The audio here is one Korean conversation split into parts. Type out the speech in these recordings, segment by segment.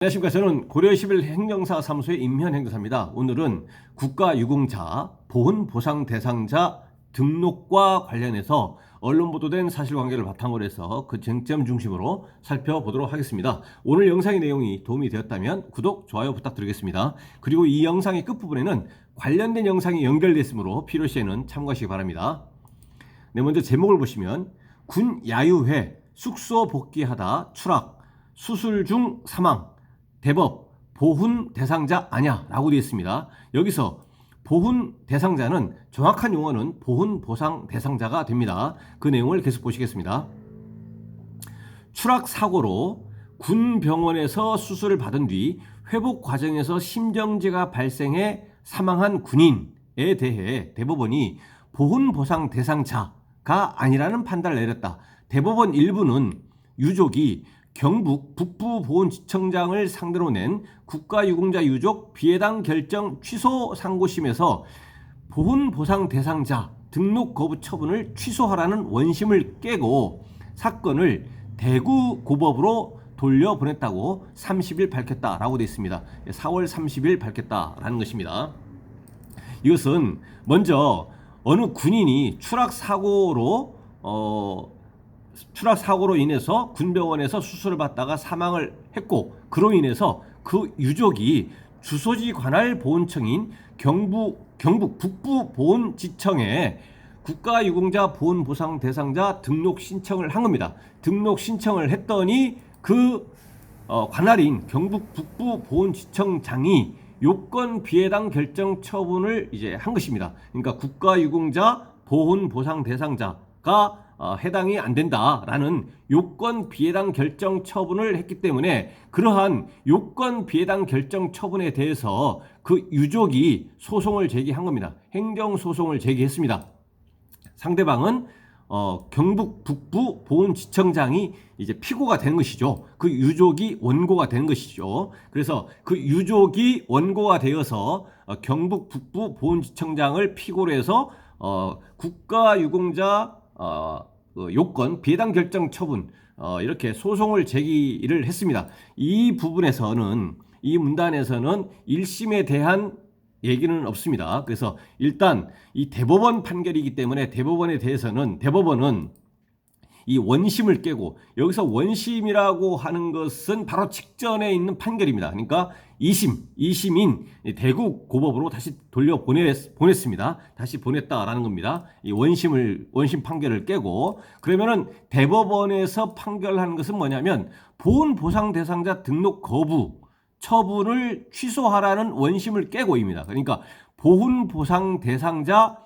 안녕하십니까. 저는 고려 11 행정사 사무소의 임현행정사입니다. 오늘은 국가유공자 보훈보상 대상자 등록과 관련해서 언론 보도된 사실관계를 바탕으로 해서 그 쟁점 중심으로 살펴보도록 하겠습니다. 오늘 영상의 내용이 도움이 되었다면 구독, 좋아요 부탁드리겠습니다. 그리고 이 영상의 끝부분에는 관련된 영상이 연결되어 있으므로 필요시에는 참고하시기 바랍니다. 네, 먼저 제목을 보시면 군 야유회 숙소 복귀하다 추락, 수술 중 사망, 대법 보훈 대상자 아냐 라고 되어 있습니다. 여기서 보훈 대상자는 정확한 용어는 보훈 보상 대상자가 됩니다. 그 내용을 계속 보시겠습니다. 추락 사고로 군 병원에서 수술을 받은 뒤 회복 과정에서 심정지가 발생해 사망한 군인에 대해 대법원이 보훈 보상 대상자가 아니라는 판단을 내렸다. 대법원 일부는 유족이 경북 북부보훈지청장을 상대로 낸 국가유공자 유족 비해당 결정 취소 상고심에서 보훈보상 대상자 등록 거부 처분을 취소하라는 원심을 깨고 사건을 대구 고법으로 돌려보냈다고 30일 밝혔다라고 되어 있습니다. 4월 30일 밝혔다라는 것입니다. 이것은 먼저 어느 군인이 추락 사고로 인해서 군병원에서 수술을 받다가 사망을 했고, 그로 인해서 그 유족이 주소지 관할 보훈청인 경북 북부보훈지청에 국가유공자 보훈보상 대상자 등록 신청을 한 겁니다. 등록 신청을 했더니 그 관할인 경북 북부보훈지청장이 요건 비해당 결정 처분을 이제 한 것입니다. 그러니까 국가유공자 보훈보상 대상자가 해당이 안 된다라는 요건 비해당 결정 처분을 했기 때문에 그러한 요건 비해당 결정 처분에 대해서 그 유족이 소송을 제기한 겁니다. 행정소송을 제기했습니다. 상대방은 경북 북부 보훈지청장이 이제 피고가 된 것이죠. 그 유족이 원고가 된 것이죠. 그래서 그 유족이 원고가 되어서 경북 북부 보훈지청장을 피고로 해서 국가유공자 요건 비해당 결정 처분 이렇게 소송을 제기를 했습니다. 이 부분에서는 이 문단에서는 1심에 대한 얘기는 없습니다. 그래서 일단 이 대법원 판결이기 때문에 대법원은 이 원심을 깨고, 여기서 원심이라고 하는 것은 바로 직전에 있는 판결입니다. 그러니까 2심인 대구 고법으로 다시 보냈습니다. 다시 보냈다라는 겁니다. 이 원심 판결을 깨고, 그러면은 대법원에서 판결한 것은 뭐냐면 보훈보상 대상자 등록 거부 처분을 취소하라는 원심을 깨고입니다. 그러니까 보훈보상 대상자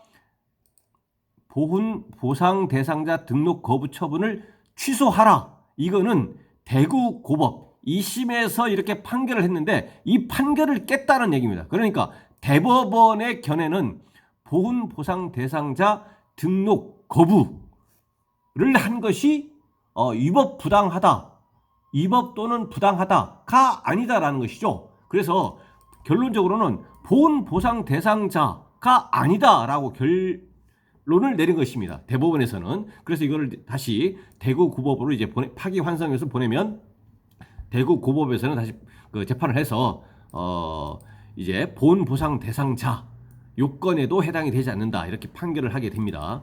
등록 거부 처분을 취소하라. 이거는 대구 고법 2심에서 이렇게 판결을 했는데 이 판결을 깼다는 얘기입니다. 그러니까 대법원의 견해는 보훈보상 대상자 등록 거부를 한 것이 위법 또는 부당하다가 아니다라는 것이죠. 그래서 결론적으로는 보훈보상 대상자가 아니다라고 결론을 내린 것입니다. 대법원에서는. 그래서 이거를 다시 대구 고법으로 이제 파기환송해서 보내면 대구 고법에서는 다시 그 재판을 해서 이제 보훈보상 대상자 요건에도 해당이 되지 않는다 이렇게 판결을 하게 됩니다.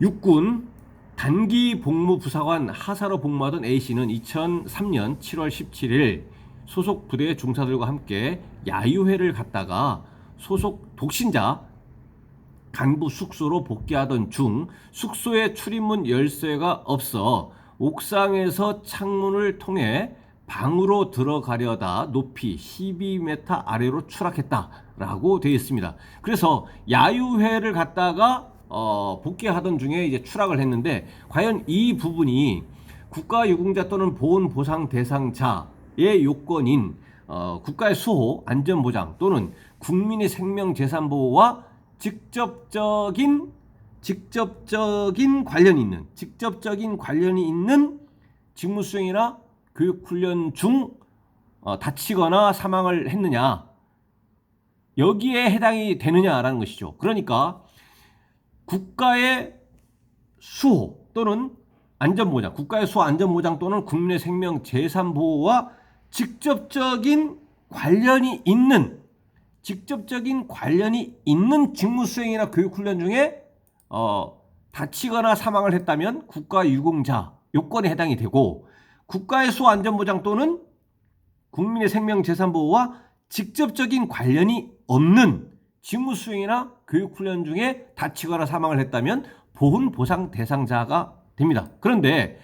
육군 단기 복무 부사관 하사로 복무하던 A씨는 2003년 7월 17일 소속 부대 중사들과 함께 야유회를 갔다가 소속 독신자 간부 숙소로 복귀하던 중 숙소에 출입문 열쇠가 없어 옥상에서 창문을 통해 방으로 들어가려다 높이 12m 아래로 추락했다라고 되어 있습니다. 그래서 야유회를 갔다가 복귀하던 중에 이제 추락을 했는데, 과연 이 부분이 국가유공자 또는 보훈보상 대상자의 요건인 국가의 수호, 안전보장 또는 국민의 생명 재산 보호와 직접적인 관련이 있는 직무 수행이나 교육 훈련 중 다치거나 사망을 했느냐, 여기에 해당이 되느냐라는 것이죠. 그러니까 국가의 수호 또는 안전보장, 국가의 수호 안전보장 또는 국민의 생명 재산 보호와 직접적인 관련이 있는 직무 수행이나 교육 훈련 중에 다치거나 사망을 했다면 국가유공자 요건에 해당이 되고, 국가의 수호안전보장 또는 국민의 생명 재산 보호와 직접적인 관련이 없는 직무 수행이나 교육 훈련 중에 다치거나 사망을 했다면 보훈 보상 대상자가 됩니다. 그런데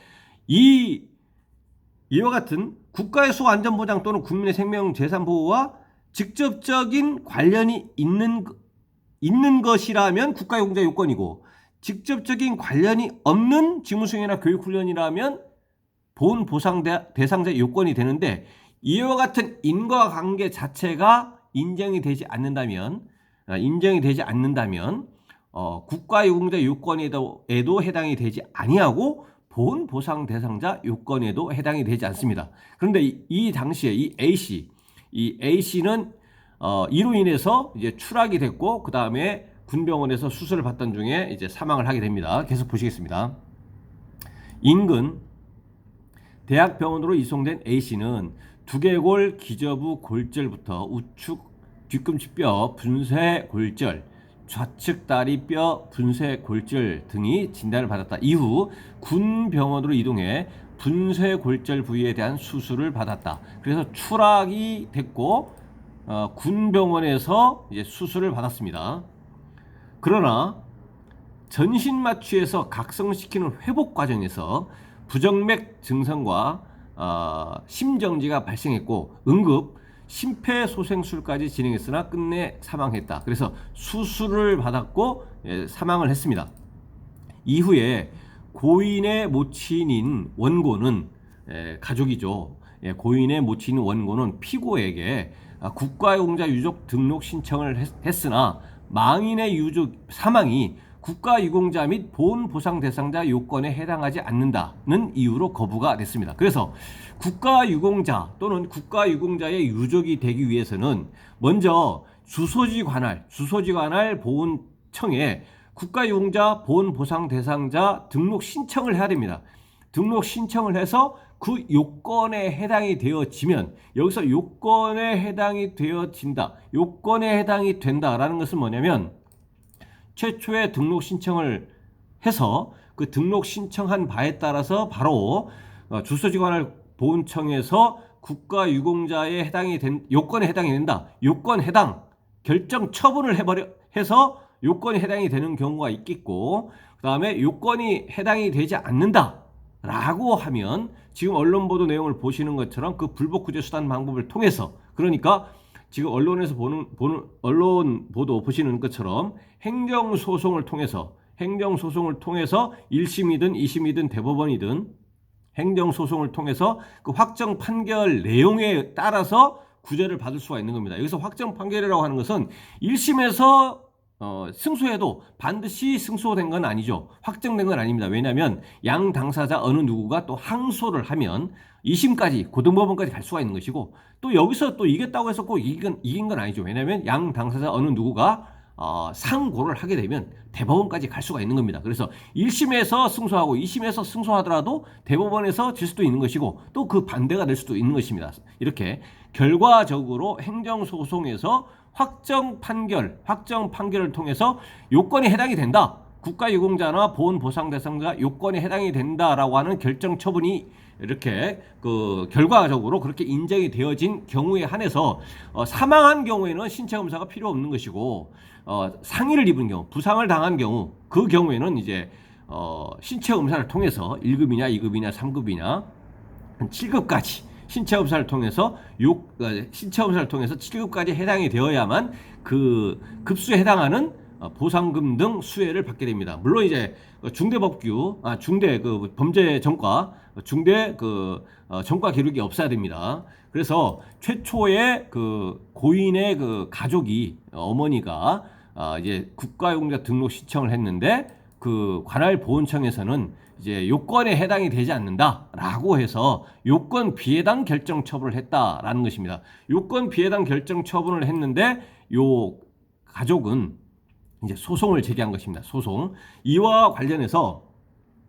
이와 같은 국가의 수호안전보장 또는 국민의 생명 재산 보호와 직접적인 관련이 있는 것이라면 국가유공자 요건이고, 직접적인 관련이 없는 직무수행이나 교육훈련이라면 보훈 보상 대상자 요건이 되는데, 이와 같은 인과관계 자체가 인정이 되지 않는다면 국가유공자 요건에도 해당이 되지 아니하고 보훈 보상 대상자 요건에도 해당이 되지 않습니다. 그런데 이 당시에 이 A씨는 이로 인해서 이제 추락이 됐고, 그 다음에 군병원에서 수술을 받던 중에 이제 사망을 하게 됩니다. 계속 보시겠습니다. 인근 대학병원으로 이송된 A씨는 두개골 기저부 골절부터 우측 뒤꿈치뼈 분쇄 골절, 좌측 다리뼈 분쇄 골절 등이 진단을 받았다. 이후 군병원으로 이동해 분쇄 골절 부위에 대한 수술을 받았다. 그래서 추락이 됐고 군병원에서 이제 수술을 받았습니다. 그러나 전신 마취에서 각성시키는 회복 과정에서 부정맥 증상과 심정지가 발생했고 응급 심폐소생술까지 진행했으나 끝내 사망했다. 그래서 수술을 받았고 사망을 했습니다. 이후에 고인의 모친인 원고는 가족이죠. 고인의 모친인 원고는 피고에게 국가유공자 유족 등록 신청을 했으나 망인의 유족 사망이 국가유공자 및 보훈보상 대상자 요건에 해당하지 않는다는 이유로 거부가 됐습니다. 그래서 국가유공자 또는 국가유공자의 유족이 되기 위해서는 먼저 주소지 관할 보훈청에 국가유공자 보훈보상 대상자 등록 신청을 해야 됩니다. 등록 신청을 해서 그 요건에 해당이 되어지면, 여기서 요건에 해당이 된다라는 것은 뭐냐면, 최초에 등록 신청을 해서 그 등록 신청한 바에 따라서 바로 주소지관할 보훈청에서 국가유공자에 요건에 해당이 된다. 요건 해당 결정 처분을 해서 요건이 해당이 되는 경우가 있겠고, 그 다음에 요건이 해당이 되지 않는다라고 하면 지금 언론 보도 내용을 보시는 것처럼 그 불복구제 수단 방법을 통해서, 그러니까 지금 언론에서 언론 보도 보시는 것처럼 행정소송을 통해서 1심이든 2심이든 대법원이든 행정소송을 통해서 그 확정 판결 내용에 따라서 구제를 받을 수가 있는 겁니다. 여기서 확정 판결이라고 하는 것은 1심에서 승소해도 반드시 승소된 건 아니죠. 확정된 건 아닙니다. 왜냐하면 양 당사자 어느 누구가 또 항소를 하면 2심까지 고등법원까지 갈 수가 있는 것이고, 또 여기서 또 이겼다고 해서 꼭 이긴 건 아니죠. 왜냐하면 양 당사자 어느 누구가 상고를 하게 되면 대법원까지 갈 수가 있는 겁니다. 그래서 1심에서 승소하고 2심에서 승소하더라도 대법원에서 질 수도 있는 것이고, 또 그 반대가 될 수도 있는 것입니다. 이렇게 결과적으로 행정소송에서 확정 판결을 통해서 요건이 해당이 된다. 국가유공자나 보훈보상 대상자 요건에 해당이 된다라고 하는 결정 처분이 이렇게 결과적으로 그렇게 인정이 되어진 경우에 한해서 사망한 경우에는 신체 검사가 필요 없는 것이고, 상해를 입은 경우, 부상을 당한 경우, 그 경우에는 이제 신체 검사를 통해서 1급이냐 2급이냐 3급이냐 7급까지 신체 검사를 통해서 7급까지 해당이 되어야만 그 급수에 해당하는 보상금 등 수혜를 받게 됩니다. 물론 이제 중대법규, 중대 범죄 전과, 중대 전과 기록이 없어야 됩니다. 그래서 최초에 고인의 가족이, 어머니가 이제 국가유공자 등록 신청을 했는데 그 관할 보훈청에서는 이제 요건에 해당이 되지 않는다라고 해서 요건 비해당 결정 처분을 했다라는 것입니다. 요건 비해당 결정 처분을 했는데 요 가족은 이제 소송을 제기한 것입니다. 소송. 이와 관련해서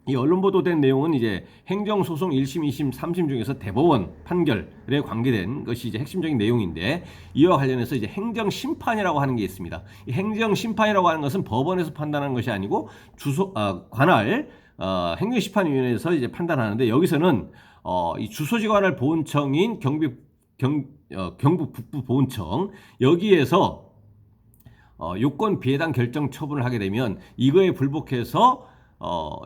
이 언론 보도된 내용은 이제 행정소송 1심, 2심, 3심 중에서 대법원 판결에 관계된 것이 이제 핵심적인 내용인데, 이와 관련해서 이제 행정심판이라고 하는 게 있습니다. 이 행정심판이라고 하는 것은 법원에서 판단하는 것이 아니고 관할 행정심판위원회에서 이제 판단하는데, 여기서는 이 주소지관할 보훈청인 경북 북부보훈청, 여기에서 요건 비해당 결정 처분을 하게 되면 이거에 불복해서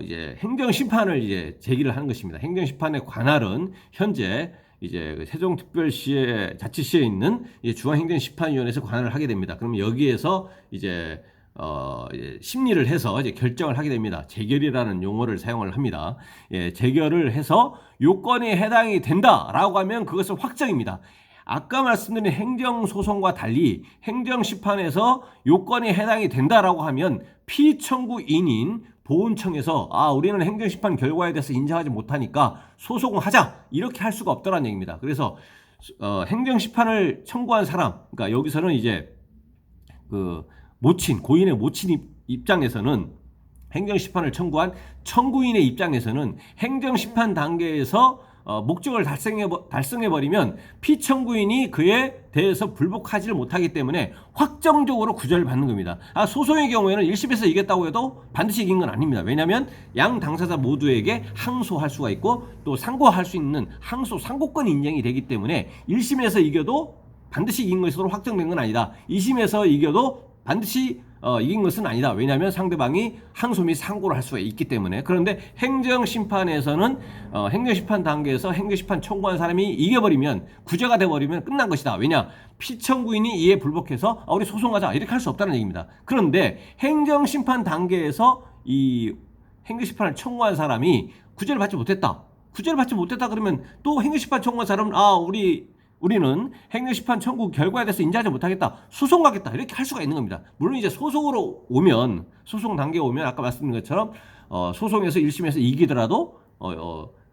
이제 행정심판을 이제 제기를 하는 것입니다. 행정심판의 관할은 현재 이제 세종특별시에 자치시에 있는 중앙행정심판위원회에서 관할을 하게 됩니다. 그러면 여기에서 이제 심리를 해서 이제 결정을 하게 됩니다. 재결이라는 용어를 사용을 합니다. 예, 재결을 해서 요건이 해당이 된다라고 하면 그것은 확정입니다. 아까 말씀드린 행정소송과 달리 행정심판에서 요건이 해당이 된다라고 하면 피청구인인 보훈청에서 우리는 행정심판 결과에 대해서 인정하지 못하니까 소송을 하자, 이렇게 할 수가 없다는 얘기입니다. 그래서 행정심판을 청구한 사람, 그러니까 여기서는 이제 고인의 모친 입장에서는, 행정심판을 청구한 청구인의 입장에서는 행정심판 단계에서 목적을 달성해버리면 피청구인이 그에 대해서 불복하지를 못하기 때문에 확정적으로 구제를 받는 겁니다. 소송의 경우에는 1심에서 이겼다고 해도 반드시 이긴 건 아닙니다. 왜냐하면 양 당사자 모두에게 항소할 수가 있고 또 상고할 수 있는 상고권이 인정이 되기 때문에 1심에서 이겨도 반드시 이긴 것으로 확정된 건 아니다. 2심에서 이겨도 반드시 이긴 것은 아니다. 왜냐하면 상대방이 항소 및 상고를 할 수가 있기 때문에. 그런데 행정심판에서는 행정심판 단계에서 행정심판 청구한 사람이 이겨버리면, 구제가 돼버리면 끝난 것이다. 왜냐? 피청구인이 이에 불복해서 우리 소송하자, 이렇게 할 수 없다는 얘기입니다. 그런데 행정심판 단계에서 이 행정심판을 청구한 사람이 구제를 받지 못했다. 그러면 또 행정심판 청구한 사람은 우리는 행정심판 청구 결과에 대해서 인정하지 못하겠다, 소송 가겠다, 이렇게 할 수가 있는 겁니다. 물론 이제 소송 단계에 오면 아까 말씀드린 것처럼 소송에서 1심에서 이기더라도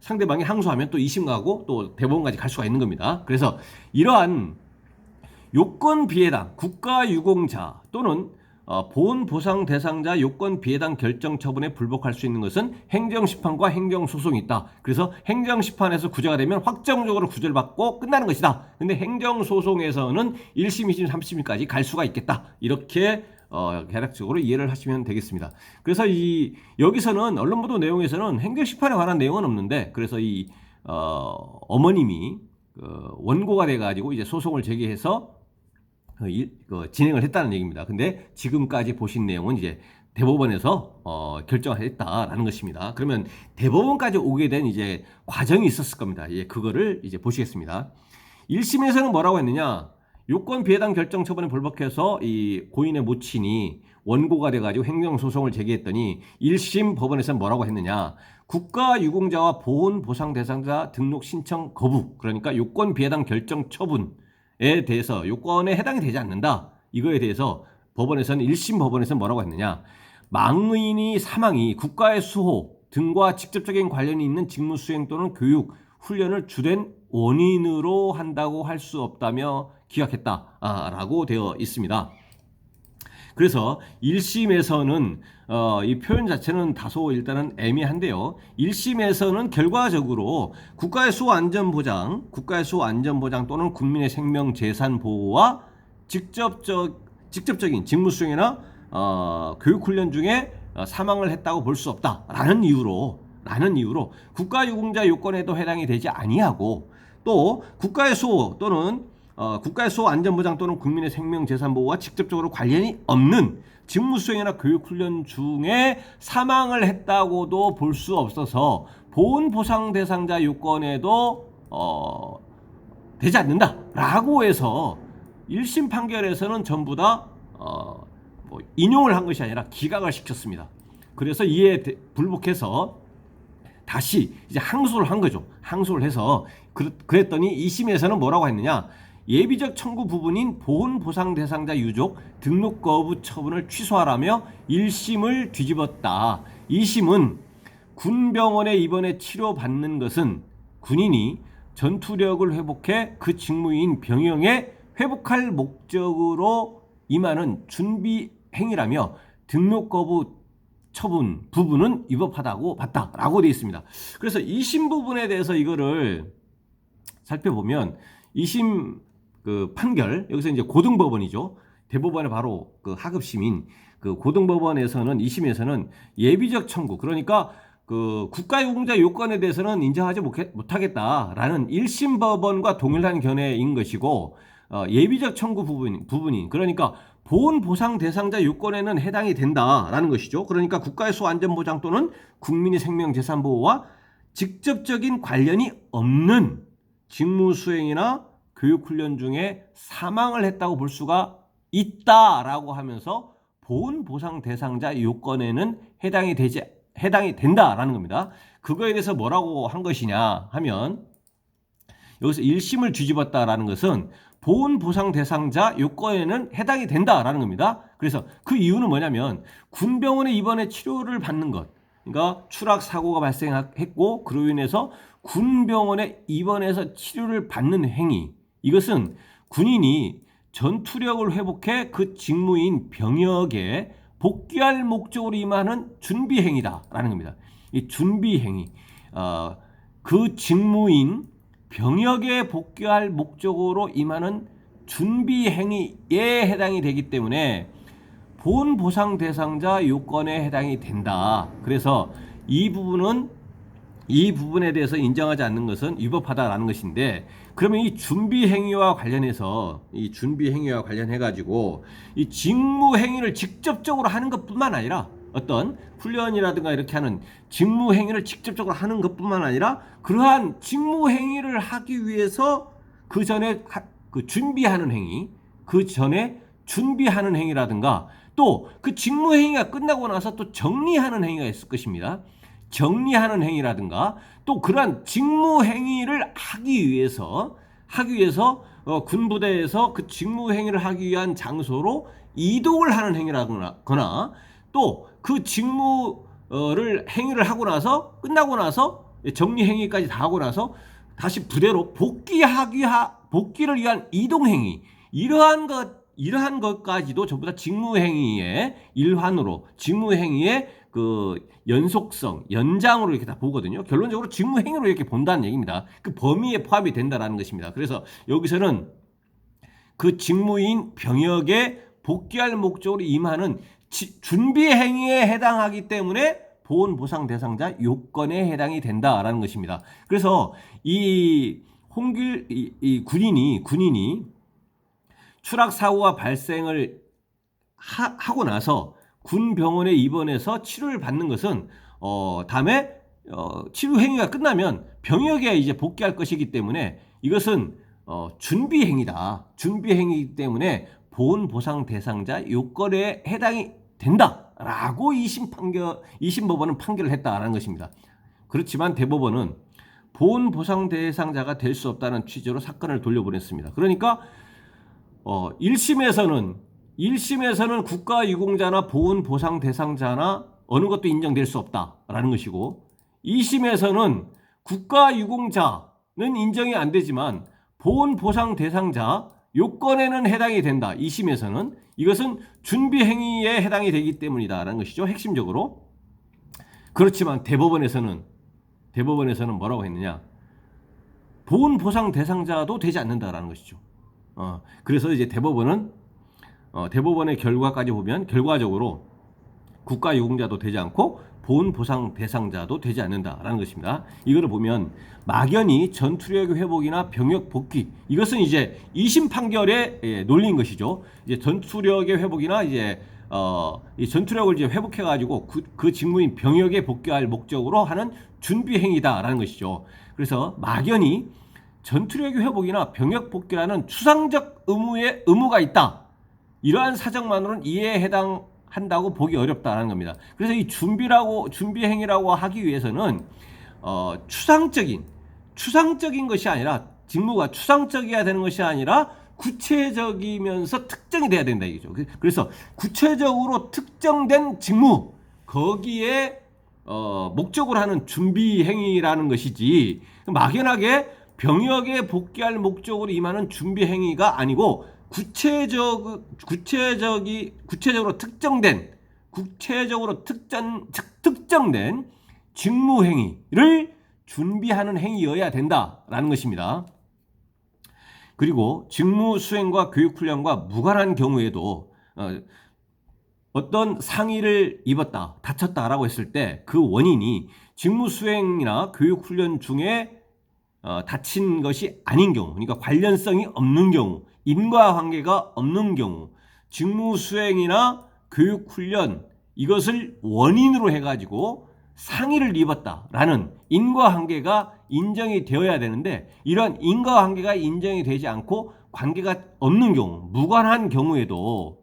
상대방이 항소하면 또 2심 가고 또 대법원까지 갈 수가 있는 겁니다. 그래서 이러한 요건 비해당 국가유공자 또는 보훈 보상 대상자 요건 비해당 결정 처분에 불복할 수 있는 것은 행정심판과 행정소송이 있다. 그래서 행정심판에서 구제가 되면 확정적으로 구제를 받고 끝나는 것이다. 근데 행정소송에서는 1심, 2심, 3심까지 갈 수가 있겠다. 이렇게 개략적으로 이해를 하시면 되겠습니다. 그래서 여기서는 언론 보도 내용에서는 행정심판에 관한 내용은 없는데, 그래서 어머님이 원고가 돼가지고 이제 소송을 제기해서 진행을 했다는 얘기입니다. 근데 지금까지 보신 내용은 이제 대법원에서 결정을 했다라는 것입니다. 그러면 대법원까지 오게 된 이제 과정이 있었을 겁니다. 그거를 이제 보시겠습니다. 1심에서는 뭐라고 했느냐? 요건 비해당 결정 처분에 불복해서 이 고인의 모친이 원고가 돼가지고 행정소송을 제기했더니 1심 법원에서는 뭐라고 했느냐? 국가유공자와 보훈 보상 대상자 등록 신청 거부, 그러니까 요건 비해당 결정 처분에 대해서 요건에 해당이 되지 않는다. 이거에 대해서 1심 법원에서는 뭐라고 했느냐? 망인이 사망이 국가의 수호 등과 직접적인 관련이 있는 직무 수행 또는 교육, 훈련을 주된 원인으로 한다고 할 수 없다며 기각했다라고 되어 있습니다. 그래서 1심에서는 이 표현 자체는 다소 일단은 애매한데요. 1심에서는 결과적으로 국가의 수호 안전보장 또는 국민의 생명 재산 보호와 직접적인 직무 수행이나 교육 훈련 중에 사망을 했다고 볼 수 없다라는 이유로 국가유공자 요건에도 해당이 되지 아니하고, 또 국가의 수호 안전보장 또는 국민의 생명 재산 보호와 직접적으로 관련이 없는 직무 수행이나 교육 훈련 중에 사망을 했다고도 볼 수 없어서 보훈 보상 대상자 요건에도 되지 않는다라고 해서 1심 판결에서는 전부 다 인용을 한 것이 아니라 기각을 시켰습니다. 그래서 이에 불복해서 다시 이제 항소를 한 거죠. 항소를 해서 그랬더니 2심에서는 뭐라고 했느냐? 예비적 청구 부분인 보훈 보상 대상자 유족 등록 거부 처분을 취소하라며 1심을 뒤집었다. 2심은 군병원에 입원해 치료받는 것은 군인이 전투력을 회복해 그 직무인 병영에 회복할 목적으로 임하는 준비 행위라며 등록 거부 처분 부분은 위법하다고 봤다라고 되어 있습니다. 그래서 2심 부분에 대해서 이거를 살펴보면 2심 그 판결, 여기서 이제 고등법원이죠. 대법원의 바로 그 하급심인 그 고등법원에서는 2심에서는 예비적 청구, 그러니까 그 국가유공자 요건에 대해서는 인정하지 못하겠다라는 1심 법원과 동일한 견해인 것이고, 예비적 청구 부분인 그러니까 보훈 보상 대상자 요건에는 해당이 된다라는 것이죠. 그러니까 국가의 수안전보장 또는 국민의 생명 재산 보호와 직접적인 관련이 없는 직무 수행이나 교육 훈련 중에 사망을 했다고 볼 수가 있다라고 하면서 보훈 보상 대상자 요건에는 해당이 된다라는 겁니다. 그거에 대해서 뭐라고 한 것이냐 하면, 여기서 1심을 뒤집었다라는 것은 보훈 보상 대상자 요건에는 해당이 된다라는 겁니다. 그래서 그 이유는 뭐냐면 군병원에 입원해 치료를 받는 것, 그러니까 추락 사고가 발생했고 그로 인해서 군병원에 입원해서 치료를 받는 행위, 이것은 군인이 전투력을 회복해 그 직무인 병역에 복귀할 목적으로 임하는 준비행위다라는 겁니다. 이 준비행위, 그 직무인 병역에 복귀할 목적으로 임하는 준비행위에 해당이 되기 때문에 보훈 보상 대상자 요건에 해당이 된다. 그래서 이 부분에 대해서 인정하지 않는 것은 위법하다라는 것인데, 그러면 이 준비행위와 관련해 가지고 이 직무행위를 직접적으로 하는 것뿐만 아니라, 어떤 훈련이라든가 이렇게 하는 직무행위를 직접적으로 하는 것뿐만 아니라 그러한 직무행위를 하기 위해서 그 전에 준비하는 행위라든가 또 그 직무행위가 끝나고 나서 또 정리하는 행위가 있을 것입니다. 정리하는 행위라든가 또 그러한 직무행위를 하기 위해서 군부대에서 그 직무행위를 하기 위한 장소로 이동을 하는 행위라거나 또 그 행위를 하고 나서 끝나고 나서 정리행위까지 다 하고 나서 다시 부대로 복귀를 위한 이동행위, 이러한 것까지도 전부 다 직무행위의 일환으로, 직무행위의 그 연속성, 연장으로 이렇게 다 보거든요. 결론적으로 직무행위로 이렇게 본다는 얘기입니다. 그 범위에 포함이 된다라는 것입니다. 그래서 여기서는 그 직무인 병역에 복귀할 목적으로 임하는 준비행위에 해당하기 때문에 보훈 보상 대상자 요건에 해당이 된다라는 것입니다. 그래서 이 군인이 추락 사고가 발생을 하고 나서 군 병원에 입원해서 치료를 받는 것은 다음에 치료 행위가 끝나면 병역에 이제 복귀할 것이기 때문에 이것은 준비행위다. 준비행위이기 때문에 보훈 보상 대상자 요건에 해당이 된다라고 2심 법원은 판결을 했다라는 것입니다. 그렇지만 대법원은 보훈 보상 대상자가 될 수 없다는 취지로 사건을 돌려보냈습니다. 그러니까 1심에서는 국가유공자나 보훈 보상 대상자나 어느 것도 인정될 수 없다라는 것이고, 2심에서는 국가유공자는 인정이 안 되지만 보훈 보상 대상자 요건에는 해당이 된다. 2심에서는 이것은 준비행위에 해당이 되기 때문이다라는 것이죠. 핵심적으로. 그렇지만 대법원에서는 뭐라고 했느냐? 보훈 보상 대상자도 되지 않는다라는 것이죠. 그래서 이제 대법원의 결과까지 보면 결과적으로 국가유공자도 되지 않고 보훈 보상 대상자도 되지 않는다라는 것입니다. 이거를 보면 막연히 전투력 회복이나 병역 복귀, 이것은 이제 2심 판결의 논리인 것이죠. 이제 전투력의 회복이나 이 전투력을 이제 회복해 가지고 그 직무인 병역에 복귀할 목적으로 하는 준비 행위다라는 것이죠. 그래서 막연히 전투력의 회복이나 병역 복귀라는 추상적 의무가 있다, 이러한 사정만으로는 이해에 해당한다고 보기 어렵다는 겁니다. 그래서 이 준비 행위라고 하기 위해서는 추상적인 것이 아니라, 직무가 추상적이어야 되는 것이 아니라 구체적이면서 특정이 돼야 된다 이거죠. 그래서 구체적으로 특정된 직무, 거기에 목적으로 하는 준비 행위라는 것이지, 막연하게 병역에 복귀할 목적으로 임하는 준비 행위가 아니고 구체적으로 구체적으로 특정된 직무행위를 준비하는 행위여야 된다라는 것입니다. 그리고 직무수행과 교육훈련과 무관한 경우에도 어떤 상해를 입었다, 다쳤다라고 했을 때 그 원인이 직무수행이나 교육훈련 중에 다친 것이 아닌 경우, 그러니까 관련성이 없는 경우, 인과관계가 없는 경우, 직무수행이나 교육훈련 이것을 원인으로 해가지고 상해를 입었다라는 인과관계가 인정이 되어야 되는데, 이런 인과관계가 인정이 되지 않고 관계가 없는 경우, 무관한 경우에도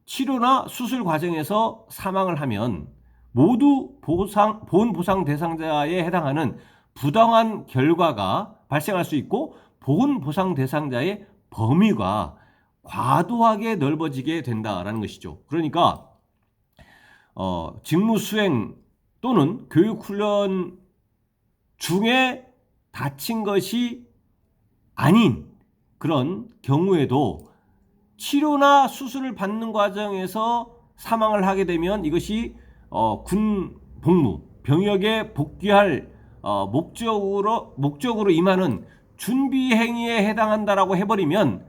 치료나 수술 과정에서 사망을 하면 모두 보훈 보상 대상자에 해당하는 부당한 결과가 발생할 수 있고, 보훈 보상 대상자의 범위가 과도하게 넓어지게 된다라는 것이죠. 그러니까 직무수행 또는 교육훈련 중에 다친 것이 아닌 그런 경우에도 치료나 수술을 받는 과정에서 사망을 하게 되면 이것이 군 복무, 병역에 복귀할 목적으로 임하는 준비 행위에 해당한다라고 해버리면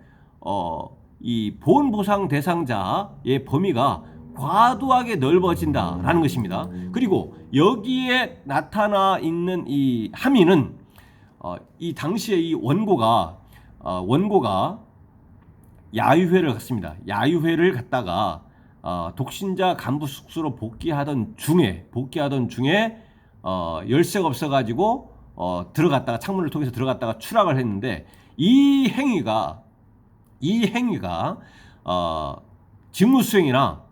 이 보훈보상 대상자의 범위가 과도하게 넓어진다라는 것입니다. 그리고 여기에 나타나 있는 이 함의는 이 당시에 이 원고가 야유회를 갔습니다. 야유회를 갔다가 독신자 간부 숙소로 복귀하던 중에 열쇠가 없어가지고 들어갔다가 창문을 통해서 들어갔다가 추락을 했는데, 이 행위가 직무수행이나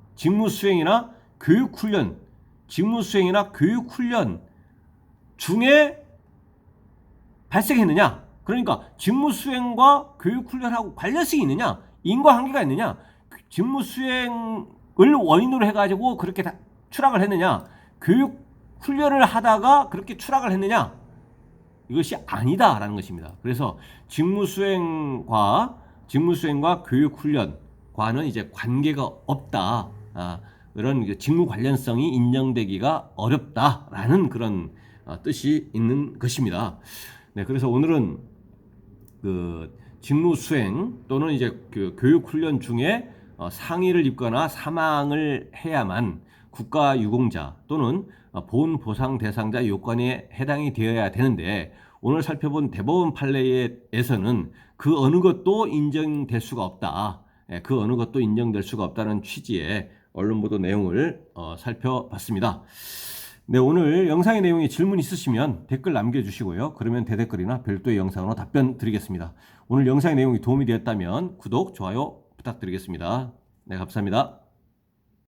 교육훈련 중에 발생했느냐? 그러니까 직무수행과 교육훈련하고 관련성이 있느냐? 인과관계가 있느냐? 직무수행을 원인으로 해가지고 그렇게 추락을 했느냐? 교육훈련을 하다가 그렇게 추락을 했느냐? 이것이 아니다라는 것입니다. 그래서 직무수행과 교육훈련과는 이제 관계가 없다. 그런 직무 관련성이 인정되기가 어렵다라는 그런 뜻이 있는 것입니다. 네, 그래서 오늘은 그 직무수행 또는 이제 그 교육훈련 중에 상해를 입거나 사망을 해야만 국가유공자 또는 보훈보상 대상자 요건에 해당이 되어야 되는데, 오늘 살펴본 대법원 판례에서는 그 어느 것도 인정될 수가 없다. 그 어느 것도 인정될 수가 없다는 취지의 언론 보도 내용을 살펴봤습니다. 네, 오늘 영상의 내용에 질문 있으시면 댓글 남겨주시고요. 그러면 대댓글이나 별도의 영상으로 답변 드리겠습니다. 오늘 영상의 내용이 도움이 되었다면 구독, 좋아요 부탁드리겠습니다. 네, 감사합니다.